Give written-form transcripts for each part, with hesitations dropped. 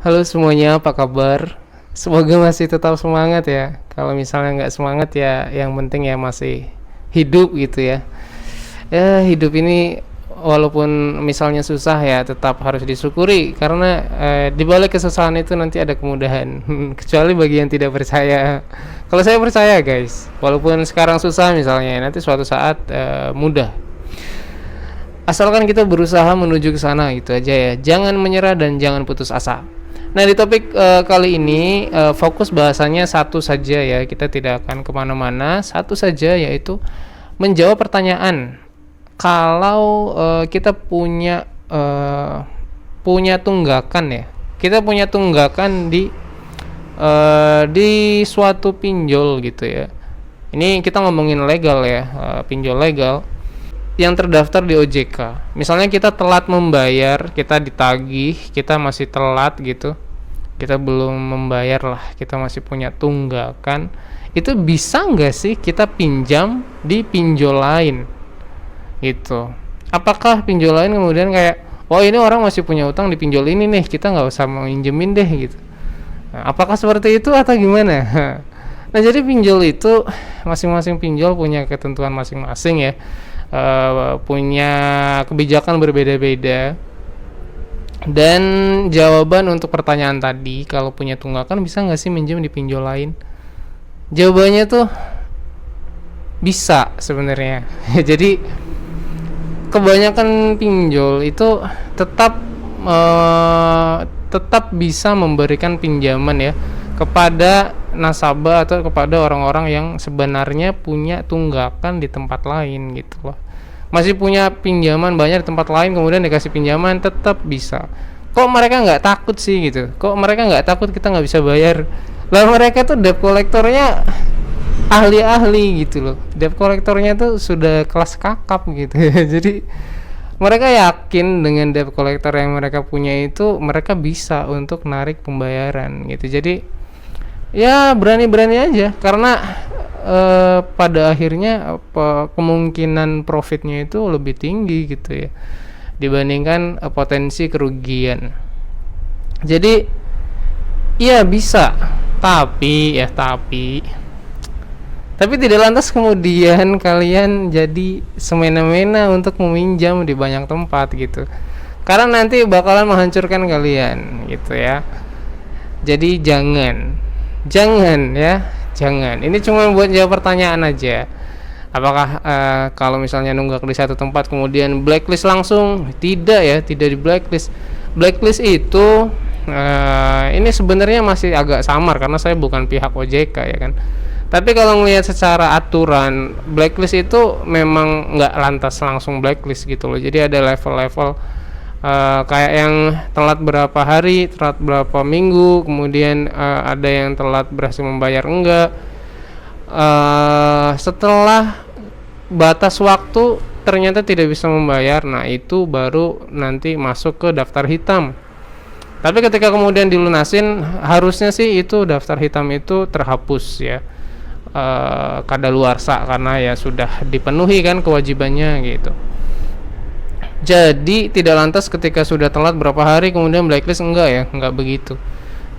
Halo semuanya, apa kabar? Semoga masih tetap semangat ya. Kalau misalnya nggak semangat ya, yang penting ya masih hidup gitu ya. Ya hidup ini walaupun misalnya susah ya, tetap harus disyukuri karena di balik kesusahan itu nanti ada kemudahan. Kecuali bagi yang tidak percaya. Kalau saya percaya guys, walaupun sekarang susah misalnya, nanti suatu saat mudah. Asalkan kita berusaha menuju ke sana gitu aja ya. Jangan menyerah dan jangan putus asa. Nah di topik kali ini fokus bahasanya satu saja ya, kita tidak akan kemana-mana, satu saja yaitu menjawab pertanyaan. Kalau kita punya tunggakan ya, kita punya tunggakan di suatu pinjol gitu ya. Ini kita ngomongin legal ya, pinjol legal yang terdaftar di OJK. Misalnya kita telat membayar, kita ditagih, kita masih telat gitu, kita belum membayar lah, kita masih punya tunggakan, itu bisa nggak sih kita pinjam di pinjol lain gitu? Apakah pinjol lain kemudian kayak, oh ini orang masih punya utang di pinjol ini nih, kita nggak usah mau minjemin deh gitu. Nah, apakah seperti itu atau gimana? Nah jadi pinjol itu masing-masing pinjol punya ketentuan masing-masing ya. Punya kebijakan berbeda-beda. Dan jawaban untuk pertanyaan tadi, kalau punya tunggakan bisa nggak sih minjem di pinjol lain? Jawabannya tuh bisa sebenarnya. Jadi kebanyakan pinjol itu tetap bisa memberikan pinjaman ya kepada nasabah atau kepada orang-orang yang sebenarnya punya tunggakan di tempat lain gitu loh. Masih punya pinjaman banyak di tempat lain, kemudian dikasih pinjaman, tetap bisa. Kok mereka nggak takut sih gitu? Kok mereka nggak takut kita nggak bisa bayar? Lah mereka tuh debt kolektornya ahli-ahli gitu loh. Debt kolektornya tuh sudah kelas kakap gitu. Jadi mereka yakin dengan debt kolektor yang mereka punya itu mereka bisa untuk narik pembayaran gitu. Jadi ya berani-berani aja karena pada akhirnya kemungkinan profitnya itu lebih tinggi gitu ya dibandingkan potensi kerugian. Jadi iya bisa, tapi tidak lantas kemudian kalian jadi semena-mena untuk meminjam di banyak tempat gitu, karena nanti bakalan menghancurkan kalian gitu ya. Jadi jangan ya, jangan. Ini cuma buat jawab pertanyaan aja. Apakah kalau misalnya nunggak di satu tempat kemudian blacklist langsung? Tidak ya, tidak di blacklist. Blacklist itu ini sebenarnya masih agak samar karena saya bukan pihak OJK ya kan. Tapi kalau ngelihat secara aturan, blacklist itu memang nggak lantas langsung blacklist gitu loh. Jadi ada level-level kayak yang telat berapa hari, telat berapa minggu, kemudian ada yang telat berhasil membayar enggak, setelah batas waktu ternyata tidak bisa membayar, nah itu baru nanti masuk ke daftar hitam. Tapi ketika kemudian dilunasin, harusnya sih itu daftar hitam itu terhapus ya, kadaluarsa, karena ya sudah dipenuhi kan kewajibannya gitu. Jadi tidak lantas ketika sudah telat berapa hari kemudian blacklist, enggak ya, enggak begitu.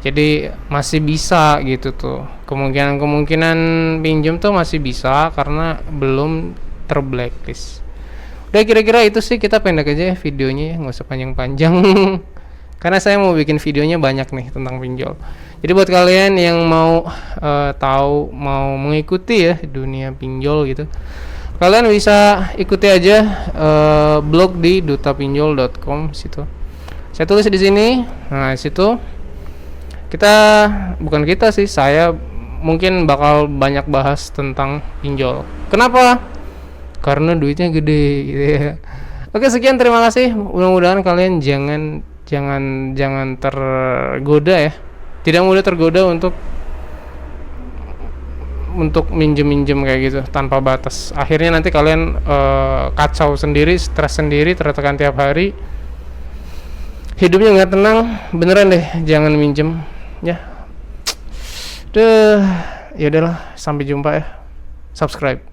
Jadi masih bisa gitu tuh. Kemungkinan pinjam tuh masih bisa karena belum terblacklist. Udah kira-kira itu sih, kita pendek aja ya videonya ya, nggak usah panjang-panjang. Karena saya mau bikin videonya banyak nih tentang pinjol. Jadi buat kalian yang mau tahu, mau mengikuti ya dunia pinjol gitu, kalian bisa ikuti aja blog di dutapinjol.com situ. Saya tulis di sini. Nah, situ saya mungkin bakal banyak bahas tentang pinjol. Kenapa? Karena duitnya gede gitu ya. Oke, sekian, terima kasih. Mudah-mudahan kalian jangan tergoda ya. Tidak mudah tergoda untuk minjem kayak gitu tanpa batas. Akhirnya nanti kalian kacau sendiri, stres sendiri, tertekan tiap hari, hidupnya nggak tenang. Beneran deh, jangan minjem ya. Ya udahlah, sampai jumpa ya. Subscribe.